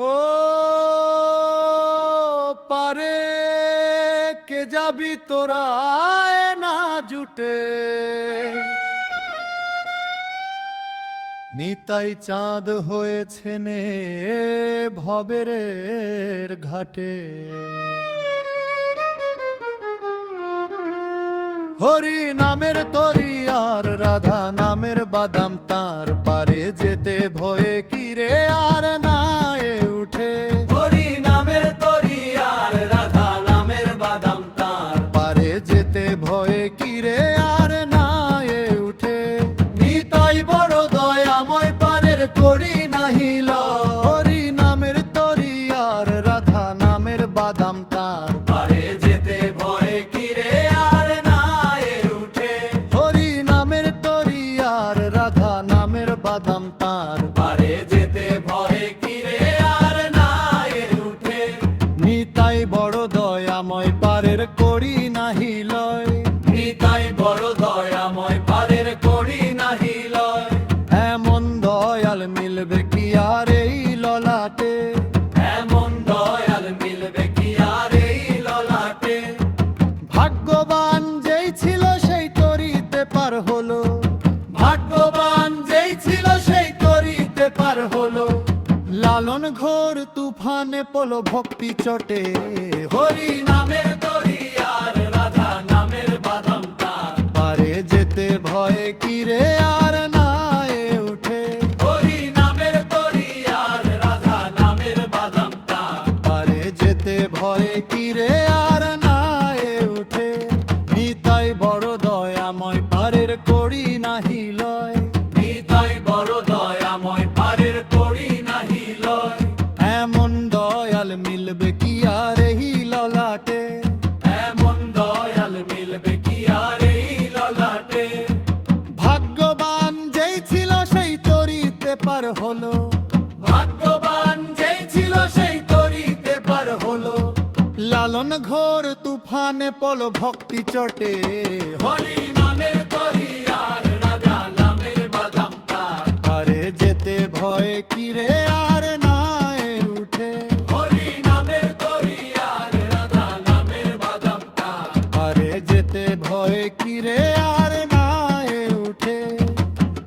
ও পারে কে যাবি তোরা আয় না জুটে, নিতাই চাঁদ হয়েছে নে ভবেরের ঘাটে। হরি নামের তরি আর রাধা নামের বাদাম তার, পারে যেতে ভয়ে কিরে আর না এ উঠে। হরি নামের তরি আর রাধা নামের বাদাম তার, পারে যেতে ভয়ে কিরে আর না এ উঠে। নিতাই বড় দয়াময় পারের করি নাহি লয়। হরি নামের তরি আর রাধা নামের বাদাম তার, পারে যেতে ভয়ে কিরে আর না এ উঠে। হরি নামের তরি আর রাধা নামের বাদাম তার, পারে যেতে ভয়ে কিরে আর না এ উঠে। নিতাই বড় দয়াময় পারের করি নাহি লয়। নিতাই বড় দয়াময় পারের করি নাহি লয়। এমন দয়াল মিলবে কি আর এই ললাটে, এমন দয়াল মিলবে কি আর এই ললাটে। ভাগ্যবান যেই ছিল সেই তরিতে পার হলো। ভাগ্যবান যেই ছিল সেই তরিতে পার হলো। লালন ঘোর তুফানে পলো ভক্তি চটে, হরি নামের তরি আর রাধা নামের বাদাম তার, পারে যেতে ভয়ে কিরে আর না এ উঠে। হরি নামের তরি আর রাধা নামের বাদাম তার, পারে যেতে ভয়ে কিরে আর না এ উঠে। নিতাই বড় দয়াময় পারের করি নাহি লয়। নিতাই বড় দয়াময় পারের করি নাহি লয়। এমন দয়াল মিলবে কি আর এই ললাটে, এমন দয়াল মিলবে কি আর এই ললাটে। ভাগ্যবান যেই ছিল সেই তরিতে পার হলো। ভাগ্যবান যেই ছিল সেই তরিতে পার হলো। লালন ঘোর তুফানে পলো ভক্তি চটে, হরি নামের তরি আর রাধা নামের বাদাম তার, পারে যেতে ভয়ে কিরে আর না এ উঠে। হরি নামের তরি আর রাধা নামের বাদাম তার, পারে যেতে ভয়ে কিরে আর না এ উঠে।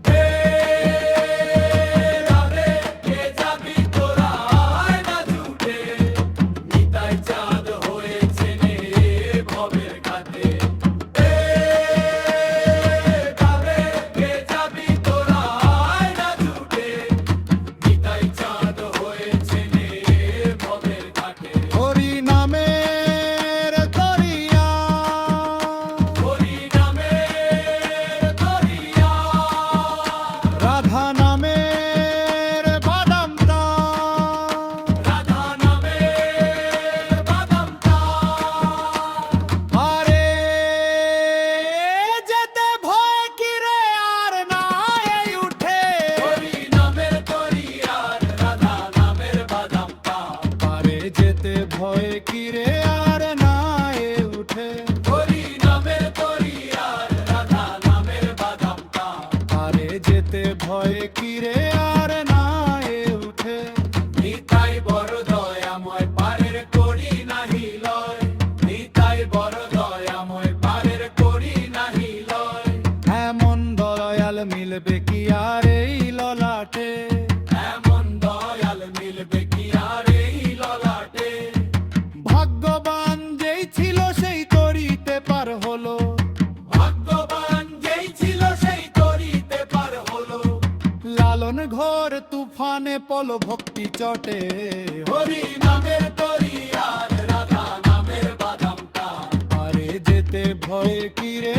হে রাধে কে যাবি তোরা আয় না জুটে। নিতাই চাঁদ হয়েছে নে ভবের ঘাটে। হে রাধে কে যাবি তোরা আয় না জুটে। নিতাই চাঁদ হয়েছে নে ভবের ঘাটে। হরি নামের তরিয়া, হরি নামের তরিয়া, রাধা নামের বাদাম তার, রাধা নামের বাদাম তার, পারে যেতে ভয় কিরে আর না এই উঠে। হরি নামের তরি আর রাধা নামের বাদাম তার, পারে যেতে ভয় কিরে আর না এ উঠে। হরি নামের তরি আর রাধা নামের বাদাম তার, পারে যেতে ভয় কিরে আর না এ উঠে। নিতাই বড় দয়াময় পারের করি নাহি লয়। নিতাই বড় দয়াময় পারের করি নাহি লয়। এমন দয়াল মিলবে কি আর এই ললাটে, এমন দয়াল মিলবে কি আর এই ললাটে। ভাগ্যবান যেই ছিল সেই তরিতে পার হলো। ভাগ্যবান যেই ছিল সেই তরিতে পার হলো। লালন ঘোর তুফানে পলো ভক্তি চটে, হরি নামের তরি আর রাধা নামের বাদাম তার, পারে যেতে ভয় কিরে